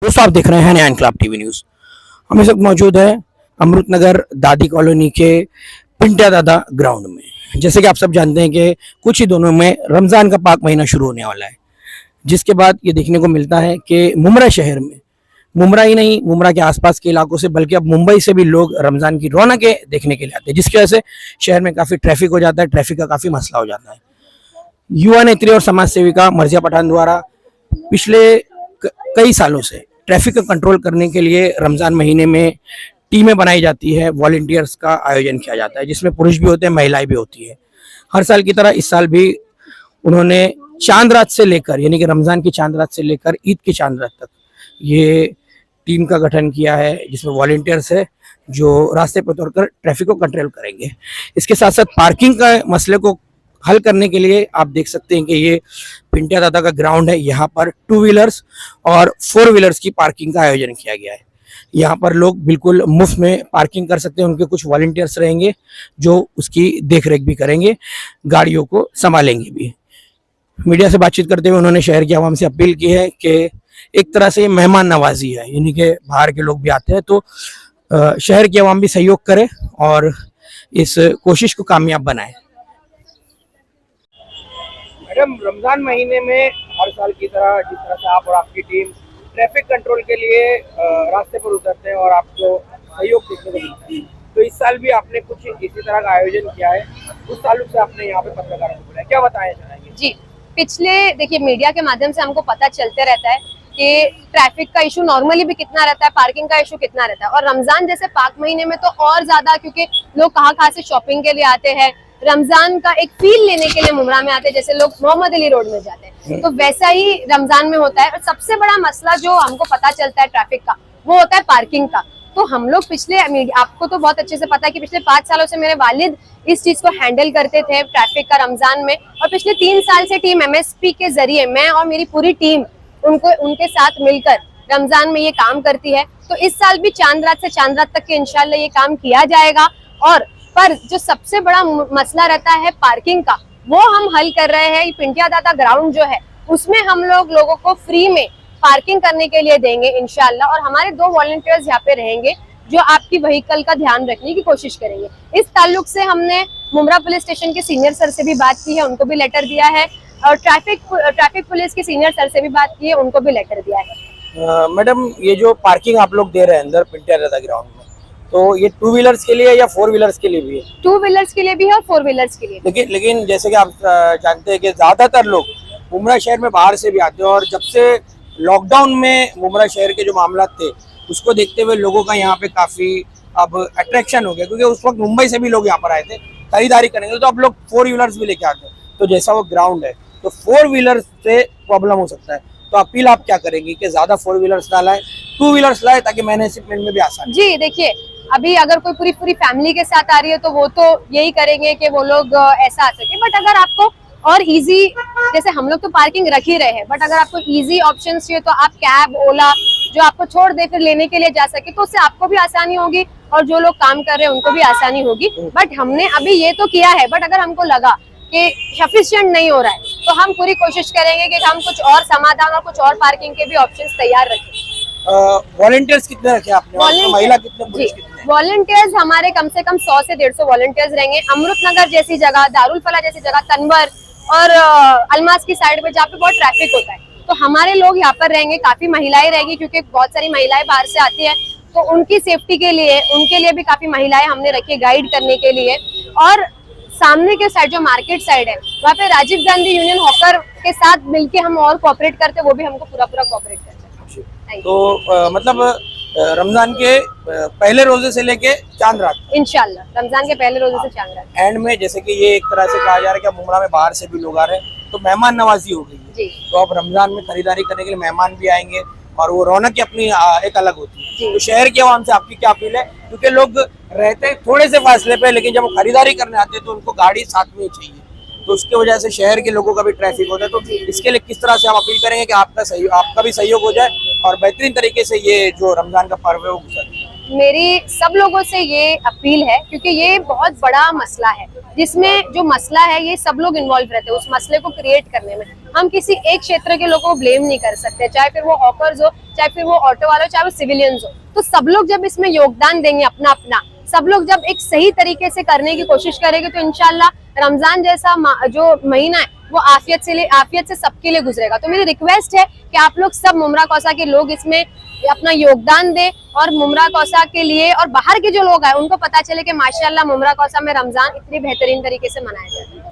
दोस्तों आप देख रहे हैं नया इनकलाब टीवी न्यूज। हम इस वक्त मौजूद है अमृतनगर दादी कॉलोनी के पिंटिया दादा ग्राउंड में। जैसे कि आप सब जानते हैं कि कुछ ही दिनों में रमज़ान का पाक महीना शुरू होने वाला है, जिसके बाद ये देखने को मिलता है कि मुमरा शहर में, मुमरा ही नहीं मुमरा के आसपास के इलाकों से बल्कि अब मुंबई से भी लोग रमज़ान की रौनकें देखने के लिए आते हैं, जिसकी वजह से शहर में काफ़ी ट्रैफिक हो जाता है, ट्रैफिक का काफ़ी मसला हो जाता है। युवा नेत्री और समाज सेविका मर्जिया पठान द्वारा पिछले कई सालों से ट्रैफिक को कंट्रोल करने के लिए रमज़ान महीने में टीमें बनाई जाती है, वॉलंटियर्स का आयोजन किया जाता है, जिसमें पुरुष भी होते हैं, महिलाएं भी होती है। हर साल की तरह इस साल भी उन्होंने चांद रात से लेकर, यानी कि रमज़ान की चांद रात से लेकर ईद की चांद रात तक ये टीम का गठन किया है, जिसमें वॉलंटियर्स है जो रास्ते पर उतरकर ट्रैफिक को कंट्रोल करेंगे। इसके साथ साथ पार्किंग का मसले को हल करने के लिए आप देख सकते हैं कि ये पिंटिया दादा का ग्राउंड है। यहाँ पर 2 व्हीलर्स और 4 व्हीलर्स की पार्किंग का आयोजन किया गया है। यहाँ पर लोग बिल्कुल मुफ्त में पार्किंग कर सकते हैं। उनके कुछ वॉलंटियर्स रहेंगे जो उसकी देखरेख भी करेंगे, गाड़ियों को संभालेंगे भी। मीडिया से बातचीत करते हुए उन्होंने शहर की आवाम से अपील की है कि एक तरह से मेहमान नवाजी है, यानी कि बाहर के लोग भी आते हैं तो शहर की आवाम भी सहयोग करे और इस कोशिश को कामयाब बनाए। मैडम, रमजान महीने में हर साल की तरह जिस तरह से आप और आपकी टीम ट्रैफिक कंट्रोल के लिए रास्ते पर उतरते हैं और आपको सहयोग देखने को मिलता है, तो इस साल भी आपने कुछ इसी तरह का आयोजन किया है। उस ताल्लुक से आपने यहाँ पे पत्रकारों को बुलाया, क्या बताया चाहेंगे? जी, पिछले देखिए मीडिया के माध्यम से हमको पता चलते रहता है कि ट्रैफिक का इशू नॉर्मली भी कितना रहता है, पार्किंग का इशू कितना रहता है, और रमजान जैसे पाक महीने में तो और ज्यादा, क्योंकि लोग कहाँ से शॉपिंग के लिए आते हैं, रमजान का एक फील लेने के लिए मुमरा में आते हैं, जैसे लोग मोहम्मद अली रोड में जाते हैं, तो वैसा ही रमजान में होता है। और सबसे बड़ा मसला जो हमको पता चलता है ट्रैफिक का, वो होता है पार्किंग का। तो हम लोग पिछले, आपको तो बहुत अच्छे से पता है कि पिछले 5 सालों से मेरे वालिद इस चीज को हैंडल करते थे ट्रैफिक का रमजान में, और पिछले 3 साल से टीम MSP के जरिए मैं और मेरी पूरी टीम उनके साथ मिलकर रमजान में ये काम करती है। तो इस साल भी चांद रात से चांद रात तक के इंशाल्लाह ये काम किया जाएगा। और पर जो सबसे बड़ा मसला रहता है पार्किंग का, वो हम हल कर रहे हैं। पिंटिया दादा ग्राउंड जो है उसमें हम लोगों को फ्री में पार्किंग करने के लिए देंगे इंशाल्लाह, और हमारे 2 वॉलंटियर्स यहाँ पे रहेंगे जो आपकी व्हीकल का ध्यान रखने की कोशिश करेंगे। इस ताल्लुक से हमने मुमरा पुलिस स्टेशन के सीनियर सर से भी बात की है, उनको भी लेटर दिया है, और ट्रैफिक पुलिस के सीनियर सर से भी बात की है, उनको भी लेटर दिया है। मैडम, ये जो पार्किंग आप लोग दे रहे हैं अंदर पिंटिया दादा ग्राउंड में, तो ये 2 व्हीलर्स के लिए या 4 व्हीलर्स के लिए भी है? 2 व्हीलर्स के लिए भी है और 4 व्हीलर्स के लिए। लेकिन जैसे कि आप जानते हैं कि ज्यादातर लोग मुमरा शहर में बाहर से भी आते हैं, और जब से लॉकडाउन में मुमरा शहर के जो मामला थे उसको देखते हुए लोगों का यहाँ पे काफी अब अट्रैक्शन हो गया, क्योंकि उस वक्त मुंबई से भी लोग यहाँ पर आए थे खरीदारी करेंगे, तो अब लोग 4 व्हीलर्स भी लेके आते हैं। तो जैसा वो ग्राउंड है तो 4 व्हीलर्स से प्रॉब्लम हो सकता है, तो अपील आप क्या करेंगी कि ज्यादा 4 व्हीलर्स ना लाए, 2 व्हीलर्स लाए, ताकि मैनेजमेंट में भी आसानी। जी देखिए, अभी अगर कोई पूरी फैमिली के साथ आ रही है तो वो तो यही करेंगे कि वो लोग ऐसा आ सके, बट अगर आपको और इजी, जैसे हम लोग तो पार्किंग रख ही रहे हैं, बट अगर आपको इजी ऑप्शन चाहिए तो आप कैब, ओला जो आपको छोड़ दे फिर लेने के लिए जा सके, तो उससे आपको भी आसानी होगी और जो लोग काम कर रहे हैं उनको भी आसानी होगी। बट हमने अभी ये तो किया है, बट अगर हमको लगा कि सफिशिएंट नहीं हो रहा है तो हम पूरी कोशिश करेंगे कि हम कुछ और समाधान और कुछ और पार्किंग के भी ऑप्शंस तैयार रखें। वॉलंटियर्स कितने रखे आपने? महिला कितने, पुरुष कितने? वॉलंटियर्स हमारे कम से कम 100 से 150 वॉलंटियर्स रहेंगे। अमृतनगर जैसी जगह, दारुल फला जैसी जगह, तनवर और अलमास की साइड पे जहाँ पे बहुत ट्रैफिक होता है, तो हमारे लोग यहाँ पर रहेंगे। काफी महिलाएं रहेंगी क्योंकि बहुत सारी महिलाएं बाहर से आती हैं, तो उनकी सेफ्टी के लिए उनके लिए भी काफी महिलाएं हमने रखी गाइड करने के लिए। और सामने के साइड जो मार्केट साइड है, वहाँ पे राजीव गांधी यूनियन हॉकर के साथ मिलके हम और कोऑपरेट करते, वो भी हमको पूरा कोऑपरेट करते हैं। तो मतलब रमजान के पहले रोजे से लेके चांद रात इंशाल्लाह, रमजान के पहले रोजे से चांद रात एंड में, जैसे कि ये एक तरह से कहा जा रहा है कि मुमरा में बाहर से भी लोग आ रहे हैं, तो मेहमान नवाजी हो गई है, तो अब रमजान में खरीदारी करने के लिए मेहमान भी आएंगे और वो रौनक अपनी एक अलग होती है। तो शहर की आवाम से आपकी क्या अपील है, क्योंकि लोग रहते हैं थोड़े से फासले पे, लेकिन जब वो खरीदारी करने आते हैं तो उनको गाड़ी साथ में चाहिए, तो उसकी वजह से शहर के लोगों का भी ट्रैफिक होता है, तो इसके लिए किस तरह से हम अपील करेंगे कि आपका भी सहयोग हो जाए और बेहतरीन तरीके से ये जो रमजान का पर्व है वो गुजरे? मेरी सब लोगों से ये अपील है, क्योंकि ये बहुत बड़ा मसला है, जिसमें जो मसला है ये सब लोग इन्वॉल्व रहते हैं उस मसले को क्रिएट करने में। हम किसी एक क्षेत्र के लोगों को ब्लेम नहीं कर सकते, चाहे फिर वो हॉकर्स हो, चाहे फिर वो ऑटो वाले हो, चाहे वो सिविलियंस हो। तो सब लोग जब इसमें योगदान देंगे अपना अपना, सब लोग जब एक सही तरीके से करने की कोशिश करेंगे, तो इंशाल्लाह रमजान जैसा जो महीना है वो आफियत से सबके लिए गुजरेगा। तो मेरी रिक्वेस्ट है कि आप लोग सब मुमरा कौसा के लोग इसमें अपना योगदान दें, और मुमरा कौसा के लिए और बाहर के जो लोग हैं उनको पता चले कि माशाल्लाह मुमरा कौसा में रमजान इतनी बेहतरीन तरीके से मनाया जाता है।